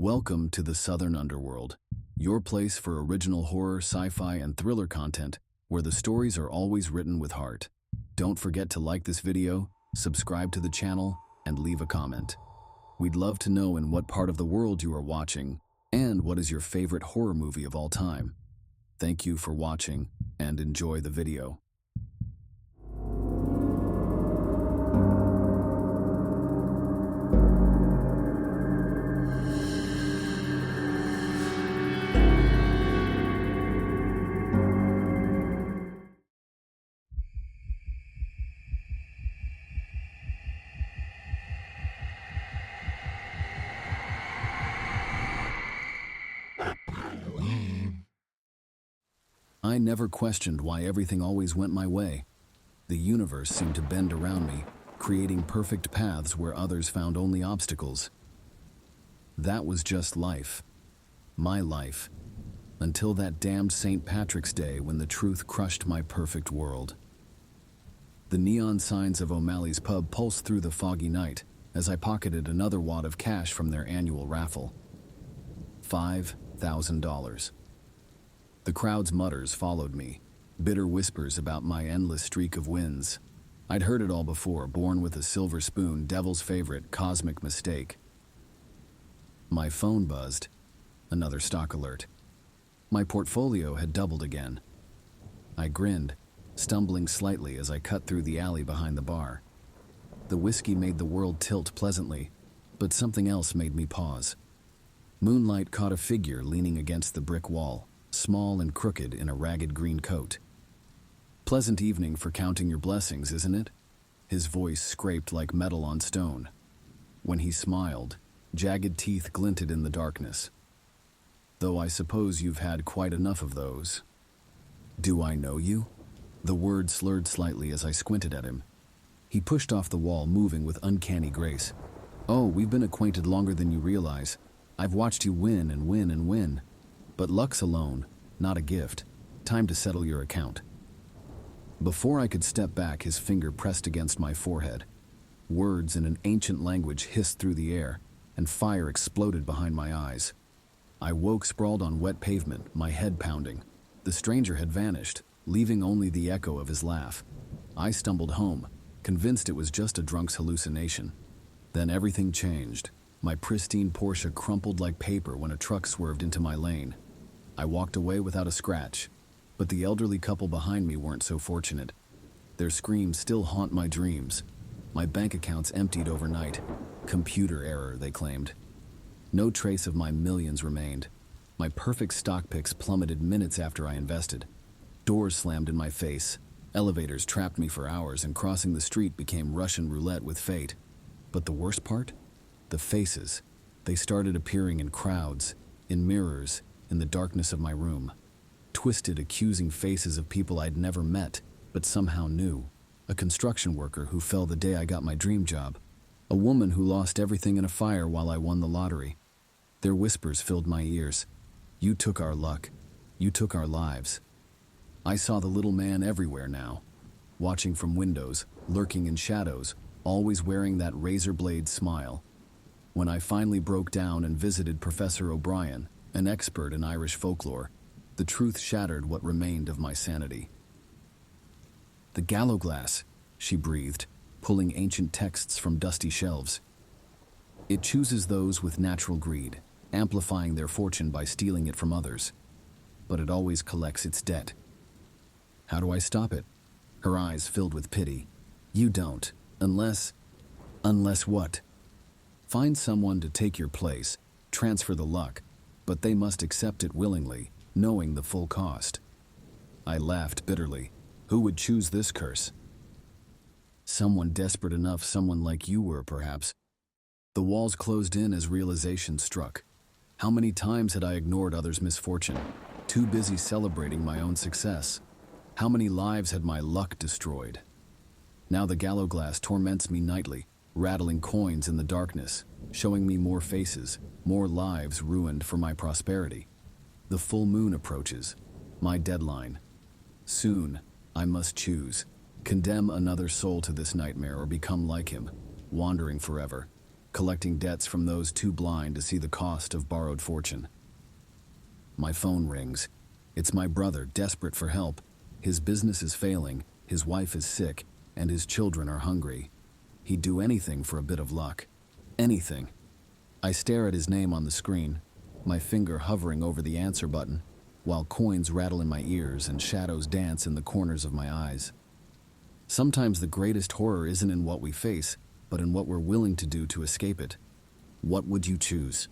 Welcome to the Southern Underworld, your place for original horror, sci-fi, and thriller content where the stories are always written with heart. Don't forget to like this video, subscribe to the channel, and leave a comment. We'd love to know in what part of the world you are watching and what is your favorite horror movie of all time. Thank you for watching and enjoy the video. I never questioned why everything always went my way. The universe seemed to bend around me, creating perfect paths where others found only obstacles. That was just life. My life. Until that damned St. Patrick's Day when the truth crushed my perfect world. The neon signs of O'Malley's pub pulsed through the foggy night as I pocketed another wad of cash from their annual raffle. $5,000. The crowd's mutters followed me, bitter whispers about my endless streak of wins. I'd heard it all before, born with a silver spoon, devil's favorite, cosmic mistake. My phone buzzed. Another stock alert. My portfolio had doubled again. I grinned, stumbling slightly as I cut through the alley behind the bar. The whiskey made the world tilt pleasantly, but something else made me pause. Moonlight caught a figure leaning against the brick wall, small and crooked in a ragged green coat. Pleasant evening for counting your blessings, isn't it? His voice scraped like metal on stone. When he smiled, jagged teeth glinted in the darkness. Though I suppose you've had quite enough of those. Do I know you? The word slurred slightly as I squinted at him. He pushed off the wall, moving with uncanny grace. Oh, we've been acquainted longer than you realize. I've watched you win and win and win. But luck's a loan, not a gift. Time to settle your account. Before I could step back, his finger pressed against my forehead. Words in an ancient language hissed through the air, and fire exploded behind my eyes. I woke sprawled on wet pavement, my head pounding. The stranger had vanished, leaving only the echo of his laugh. I stumbled home, convinced it was just a drunk's hallucination. Then everything changed. My pristine Porsche crumpled like paper when a truck swerved into my lane. I walked away without a scratch, but the elderly couple behind me weren't so fortunate. Their screams still haunt my dreams. My bank accounts emptied overnight. Computer error, they claimed. No trace of my millions remained. My perfect stock picks plummeted minutes after I invested. Doors slammed in my face. Elevators trapped me for hours, and crossing the street became Russian roulette with fate. But the worst part? The faces. They started appearing in crowds, in mirrors, in the darkness of my room. Twisted, accusing faces of people I'd never met, but somehow knew. A construction worker who fell the day I got my dream job. A woman who lost everything in a fire while I won the lottery. Their whispers filled my ears. You took our luck. You took our lives. I saw the little man everywhere now, watching from windows, lurking in shadows, always wearing that razor blade smile. When I finally broke down and visited Professor O'Brien, an expert in Irish folklore, the truth shattered what remained of my sanity. The gallows glass, she breathed, pulling ancient texts from dusty shelves. It chooses those with natural greed, amplifying their fortune by stealing it from others. But it always collects its debt. How do I stop it? Her eyes filled with pity. You don't, unless what? Find someone to take your place, transfer the luck, but they must accept it willingly, knowing the full cost. I laughed bitterly. Who would choose this curse? Someone desperate enough, someone like you were, perhaps. The walls closed in as realization struck. How many times had I ignored others' misfortune, too busy celebrating my own success? How many lives had my luck destroyed? Now the gallows glass torments me nightly, rattling coins in the darkness, showing me more faces, more lives ruined for my prosperity. The full moon approaches, my deadline. Soon, I must choose, condemn another soul to this nightmare or become like him, wandering forever. collecting debts from those too blind to see the cost of borrowed fortune. My phone rings. It's my brother, desperate for help. His business is failing, his wife is sick, and his children are hungry. He'd do anything for a bit of luck. Anything. I stare at his name on the screen, my finger hovering over the answer button, while coins rattle in my ears and shadows dance in the corners of my eyes. Sometimes the greatest horror isn't in what we face, but in what we're willing to do to escape it. What would you choose?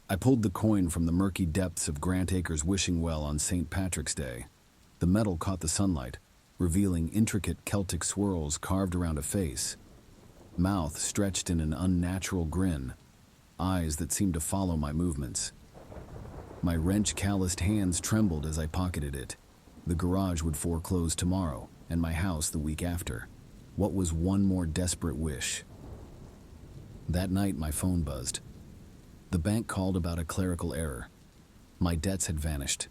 I pulled the coin from the murky depths of Grant Acres' wishing well on St. Patrick's Day. The metal caught the sunlight, revealing intricate Celtic swirls carved around a face. Mouth stretched in an unnatural grin, eyes that seemed to follow my movements. My wrench-calloused hands trembled as I pocketed it. The garage would foreclose tomorrow, and my house the week after. What was one more desperate wish? That night, my phone buzzed. The bank called about a clerical error. My debts had vanished.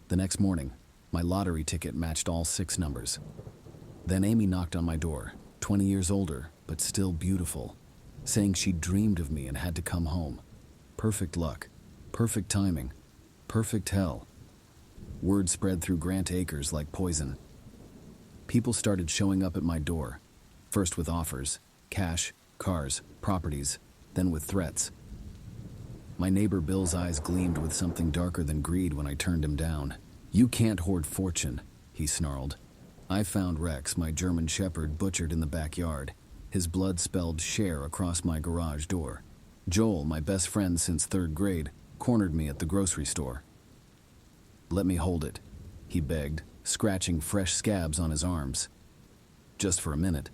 The next morning, my lottery ticket matched all 6 numbers. Then Amy knocked on my door, 20 years older, but still beautiful, saying she dreamed of me and had to come home. Perfect luck, perfect timing, perfect hell. Word spread through Grant Acres like poison. People started showing up at my door, first with offers, cash, cars, properties, then with threats. My neighbor Bill's eyes gleamed with something darker than greed when I turned him down. "You can't hoard fortune," he snarled. I found Rex, my German shepherd, butchered in the backyard. His blood spelled share across my garage door. Joel, my best friend since 3rd grade, cornered me at the grocery store. "Let me hold it," he begged, scratching fresh scabs on his arms. "Just for a minute."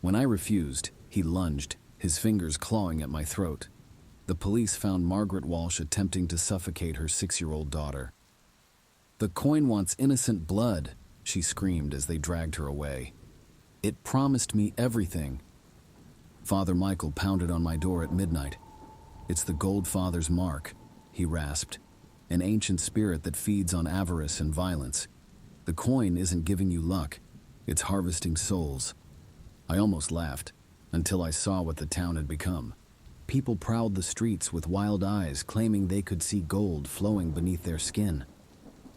When I refused, he lunged, his fingers clawing at my throat. The police found Margaret Walsh attempting to suffocate her 6-year-old daughter. "The coin wants innocent blood," she screamed as they dragged her away. "It promised me everything." Father Michael pounded on my door at midnight. "It's the Gold Father's mark," he rasped, "an ancient spirit that feeds on avarice and violence. The coin isn't giving you luck, it's harvesting souls." I almost laughed, until I saw what the town had become. People prowled the streets with wild eyes, claiming they could see gold flowing beneath their skin.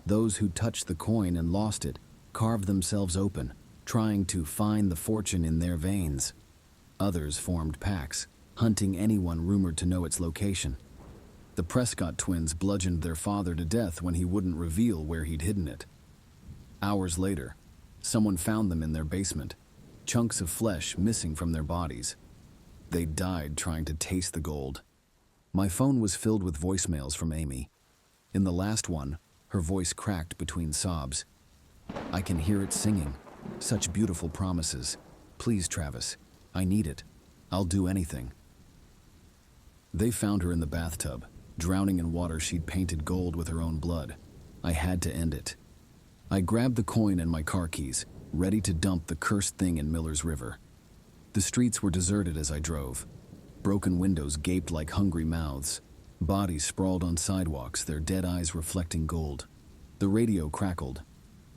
Those who touched the coin and lost it carved themselves open, trying to find the fortune in their veins. Others formed packs, hunting anyone rumored to know its location. The Prescott twins bludgeoned their father to death when he wouldn't reveal where he'd hidden it. Hours later, someone found them in their basement, chunks of flesh missing from their bodies. They died trying to taste the gold. My phone was filled with voicemails from Amy. In the last one, her voice cracked between sobs. "I can hear it singing. Such beautiful promises. Please, Travis, I need it. I'll do anything." They found her in the bathtub, drowning in water she'd painted gold with her own blood. I had to end it. I grabbed the coin and my car keys, ready to dump the cursed thing in Miller's River. The streets were deserted as I drove. Broken windows gaped like hungry mouths. Bodies sprawled on sidewalks, their dead eyes reflecting gold. The radio crackled.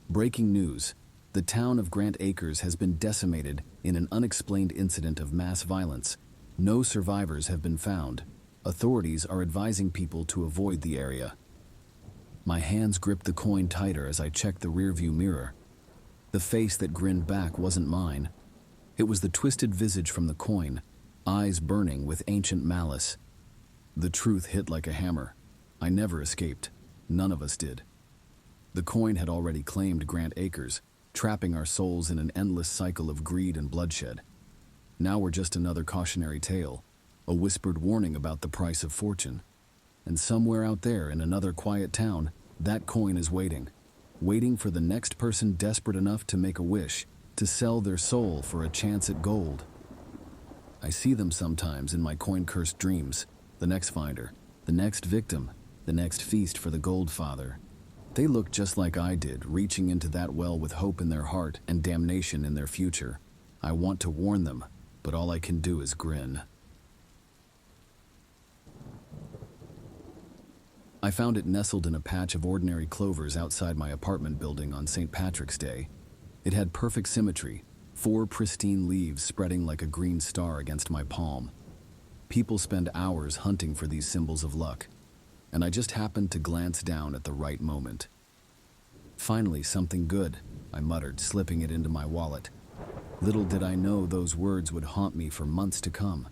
"Breaking news. The town of Grant Acres has been decimated in an unexplained incident of mass violence. No survivors have been found. Authorities are advising people to avoid the area." My hands gripped the coin tighter as I checked the rearview mirror. The face that grinned back wasn't mine. It was the twisted visage from the coin, eyes burning with ancient malice. The truth hit like a hammer. I never escaped. None of us did. The coin had already claimed Grant Acres, trapping our souls in an endless cycle of greed and bloodshed. Now we're just another cautionary tale, a whispered warning about the price of fortune. And somewhere out there in another quiet town, that coin is waiting for the next person desperate enough to make a wish, to sell their soul for a chance at gold. I see them sometimes in my coin-cursed dreams, the next finder, the next victim, the next feast for the Gold Father. They look just like I did, reaching into that well with hope in their heart and damnation in their future. I want to warn them, but all I can do is grin. I found it nestled in a patch of ordinary clovers outside my apartment building on St. Patrick's Day. It had perfect symmetry, 4 pristine leaves spreading like a green star against my palm. People spend hours hunting for these symbols of luck, and I just happened to glance down at the right moment. "Finally, something good," I muttered, slipping it into my wallet. Little did I know those words would haunt me for months to come.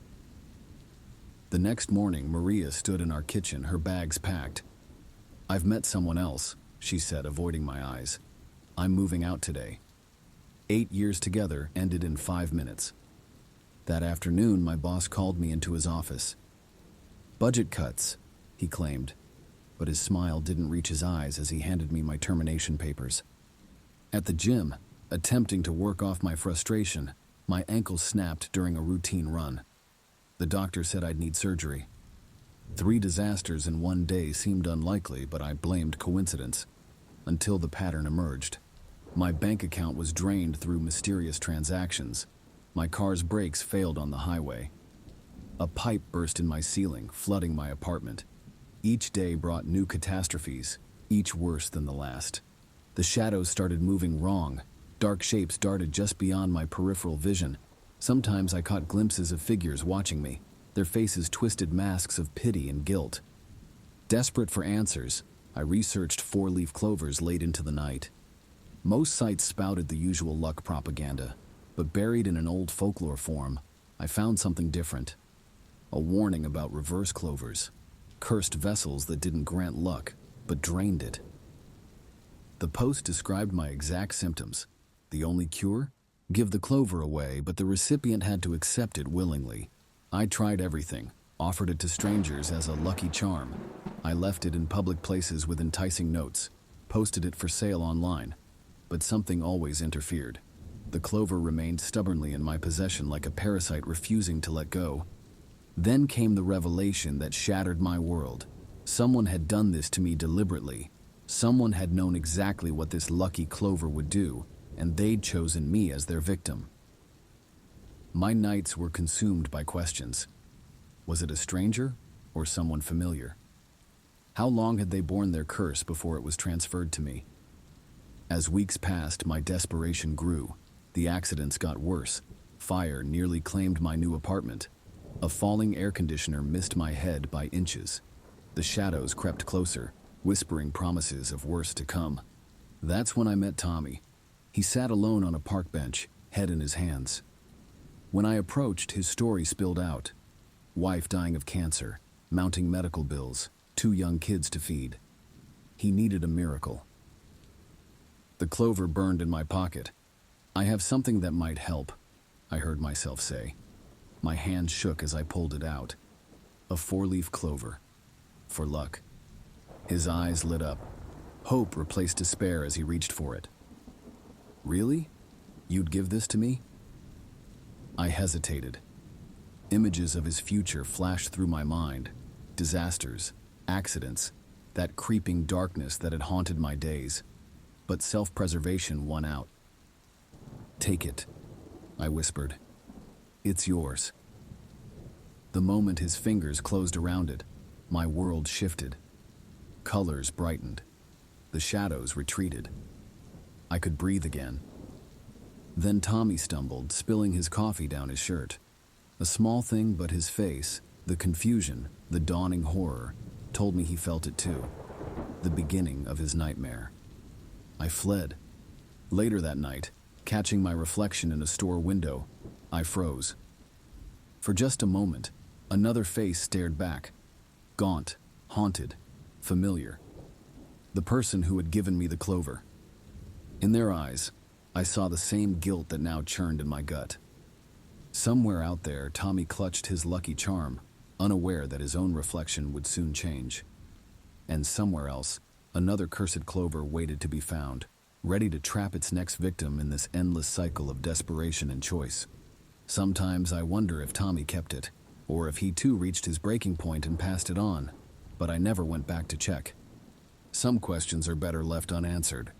The next morning, Maria stood in our kitchen, her bags packed. "I've met someone else," she said, avoiding my eyes. "I'm moving out today." 8 years together ended in 5 minutes. That afternoon, my boss called me into his office. "Budget cuts," he claimed, but his smile didn't reach his eyes as he handed me my termination papers. At the gym, attempting to work off my frustration, my ankle snapped during a routine run. The doctor said I'd need surgery. 3 disasters in one day seemed unlikely, but I blamed coincidence, until the pattern emerged. My bank account was drained through mysterious transactions. My car's brakes failed on the highway. A pipe burst in my ceiling, flooding my apartment. Each day brought new catastrophes, each worse than the last. The shadows started moving wrong. Dark shapes darted just beyond my peripheral vision. Sometimes I caught glimpses of figures watching me, their faces twisted masks of pity and guilt. Desperate for answers, I researched 4-leaf clovers late into the night. Most sites spouted the usual luck propaganda, but buried in an old folklore form, I found something different. A warning about reverse clovers, cursed vessels that didn't grant luck, but drained it. The post described my exact symptoms. The only cure? Give the clover away, but the recipient had to accept it willingly. I tried everything, offered it to strangers as a lucky charm. I left it in public places with enticing notes, posted it for sale online, but something always interfered. The clover remained stubbornly in my possession like a parasite refusing to let go. Then came the revelation that shattered my world. Someone had done this to me deliberately. Someone had known exactly what this lucky clover would do, and they'd chosen me as their victim. My nights were consumed by questions. Was it a stranger or someone familiar? How long had they borne their curse before it was transferred to me? As weeks passed, my desperation grew. The accidents got worse. Fire nearly claimed my new apartment. A falling air conditioner missed my head by inches. The shadows crept closer, whispering promises of worse to come. That's when I met Tommy. He sat alone on a park bench, head in his hands. When I approached, his story spilled out. Wife dying of cancer, mounting medical bills, 2 young kids to feed. He needed a miracle. The clover burned in my pocket. "I have something that might help," I heard myself say. My hand shook as I pulled it out. A 4-leaf clover. For luck. His eyes lit up. Hope replaced despair as he reached for it. "Really? You'd give this to me?" I hesitated. Images of his future flashed through my mind. Disasters, accidents, that creeping darkness that had haunted my days. But self-preservation won out. "Take it," I whispered. "It's yours." The moment his fingers closed around it, my world shifted. Colors brightened. The shadows retreated. I could breathe again. Then Tommy stumbled, spilling his coffee down his shirt. A small thing, but his face, the confusion, the dawning horror, told me he felt it too. The beginning of his nightmare. I fled. Later that night, catching my reflection in a store window, I froze. For just a moment, another face stared back. Gaunt, haunted, familiar. The person who had given me the clover. In their eyes, I saw the same guilt that now churned in my gut. Somewhere out there, Tommy clutched his lucky charm, unaware that his own reflection would soon change. And somewhere else, another cursed clover waited to be found, ready to trap its next victim in this endless cycle of desperation and choice. Sometimes I wonder if Tommy kept it, or if he too reached his breaking point and passed it on, but I never went back to check. Some questions are better left unanswered.